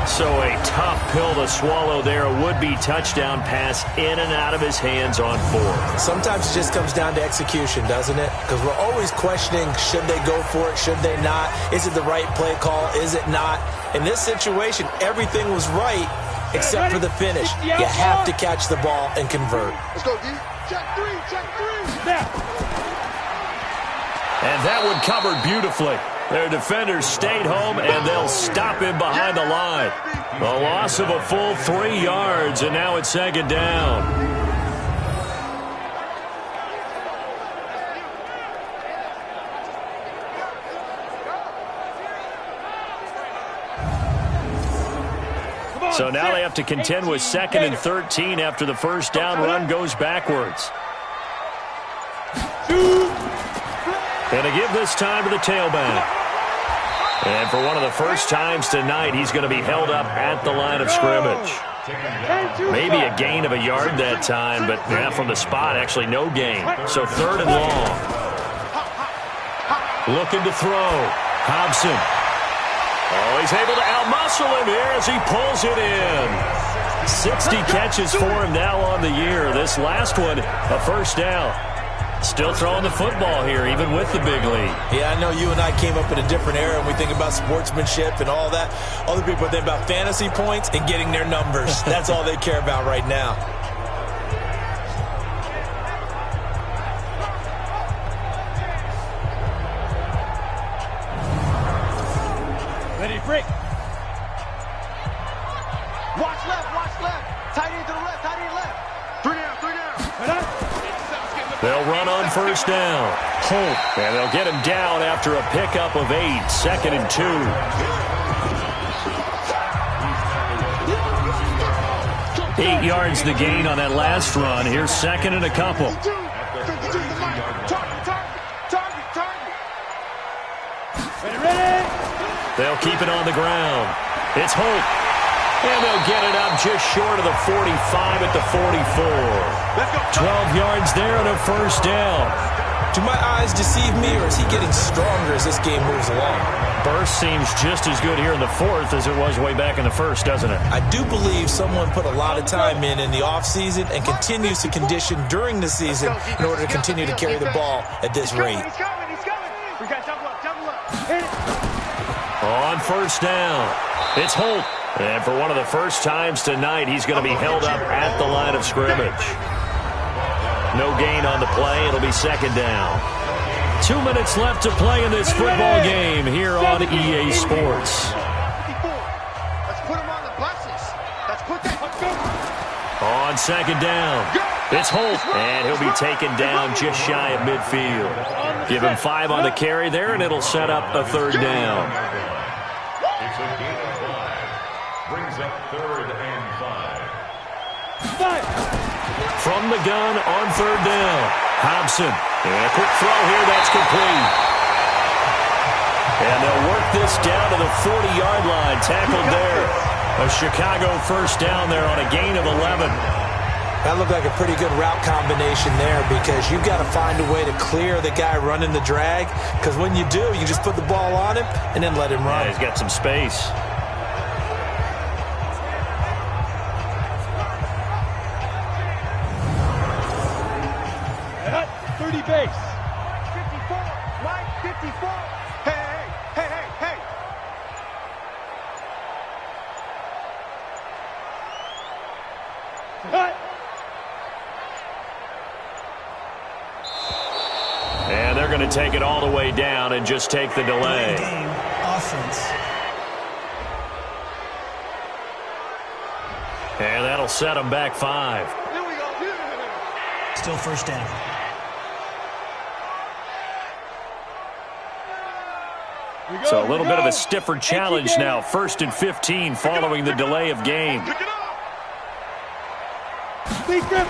So a tough pill to swallow there. A would-be touchdown pass in and out of his hands on 4th. Sometimes it just comes down to execution, doesn't it? Because we're always questioning, should they go for it, should they not? Is it the right play call, is it not? In this situation, everything was right except for the finish. You have to catch the ball and convert. Let's go, D. Check 3, check 3. Now. And that one covered beautifully. Their defenders stayed home, and they'll stop him behind the line. A loss of a full 3 yards, and now it's 2nd down. So now they have to contend with 2nd and 13 after the first down run goes backwards. And to give this time to the tailback. And for one of the first times tonight, he's going to be held up at the line of scrimmage. Maybe a gain of a yard that time, but from the spot, actually no gain. So 3rd and long. Looking to throw. Hobson. Oh, he's able to outmuscle him here as he pulls it in. 60 catches for him now on the year. This last one, a first down. Still throwing the football here, even with the big lead. Yeah, I know you and I came up in a different era and we think about sportsmanship and all that. Other people think about fantasy points and getting their numbers. That's all they care about right now. Ready, break. Watch left. Tight end to the left, tight end left. Three down. They'll run on first down. Holt, and they'll get him down after a pickup of 8, 2nd and 2. Eight yards the gain on that last run. Here's 2nd and a couple. Ready. They'll keep it on the ground. It's Holt. And they'll get it up just short of the 45 at the 44. 12 yards there and a first down. Do my eyes deceive me, or is he getting stronger as this game moves along? Burst seems just as good here in the 4th as it was way back in the 1st, doesn't it? I do believe someone put a lot of time in the offseason and continues to condition during the season in order to continue to carry the ball at this rate. He's coming. We got double up. Hit it. On first down, it's Holt. And for one of the first times tonight, he's going to be held up at the line of scrimmage. No gain on the play. It'll be 2nd down. 2 minutes left to play in this football game here on EA Sports. Let's put him on the buses. Let's put that. On 2nd down, it's Holt. And he'll be taken down just shy of midfield. Give him 5 on the carry there, and it'll set up a 3rd down. It's a gain of 5. Brings up 3rd and 5. From the gun on 3rd down, Hobson. And a quick throw here that's complete. And they'll work this down to the 40-yard line. Tackled there. A Chicago first down there on a gain of 11. That looked like a pretty good route combination there, because you've got to find a way to clear the guy running the drag, because when you do, you just put the ball on him and then let him run. Yeah, he's got some space. Cut. 30 base. 54. Right, 54. Hey. Cut. And they're going to take it all the way down and just take the delay. Game offense. And that'll set them back 5. Here we go. Still first down. So a little bit of a stiffer challenge now. 1st and 15 following the delay of game. Pick it up. Big grip.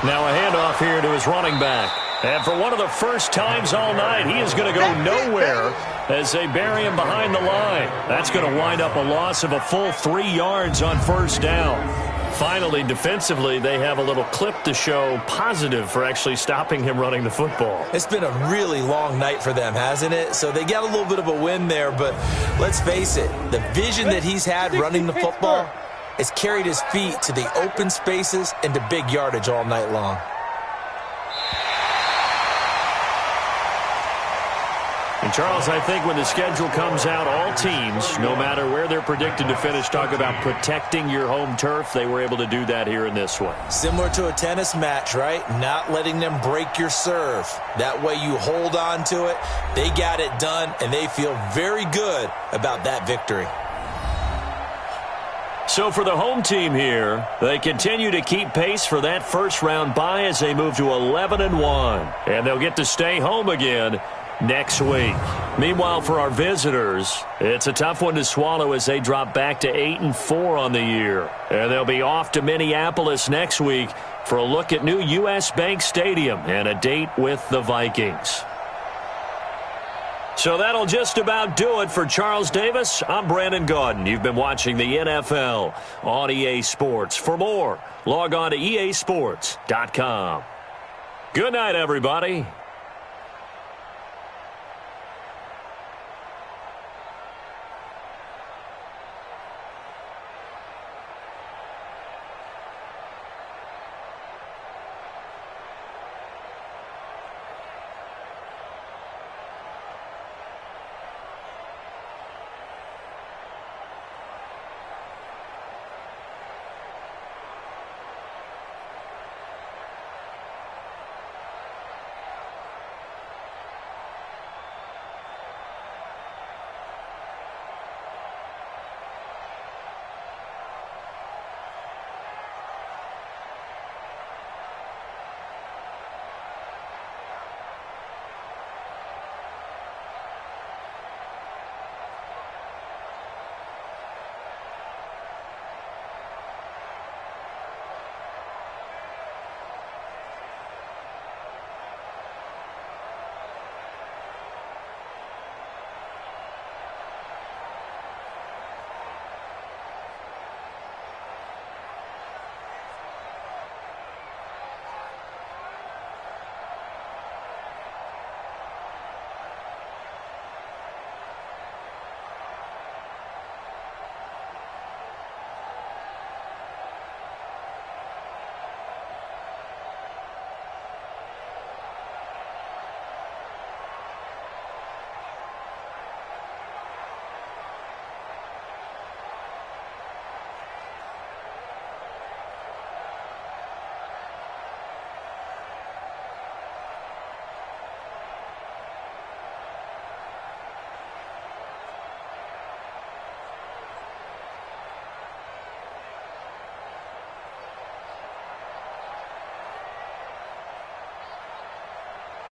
Now a handoff here to his running back. And for one of the first times all night, he is going to go nowhere as they bury him behind the line. That's going to wind up a loss of a full 3 yards on first down. Finally, defensively, they have a little clip to show positive for actually stopping him running the football. It's been a really long night for them, hasn't it? So they got a little bit of a win there, but let's face it, the vision that he's had running the football has carried his feet to the open spaces and to big yardage all night long. And Charles, I think when the schedule comes out, all teams, no matter where they're predicted to finish, talk about protecting your home turf. They were able to do that here in this one. Similar to a tennis match, right? Not letting them break your serve. That way you hold on to it. They got it done, and they feel very good about that victory. So for the home team here, they continue to keep pace for that first-round bye as they move to 11-1. And they'll get to stay home again next week. Meanwhile, for our visitors, it's a tough one to swallow as they drop back to 8-4 on the year. And they'll be off to Minneapolis next week for a look at new U.S. Bank Stadium and a date with the Vikings. So that'll just about do it for Charles Davis. I'm Brandon Gaudin. You've been watching the NFL on EA Sports. For more, log on to easports.com. Good night, everybody.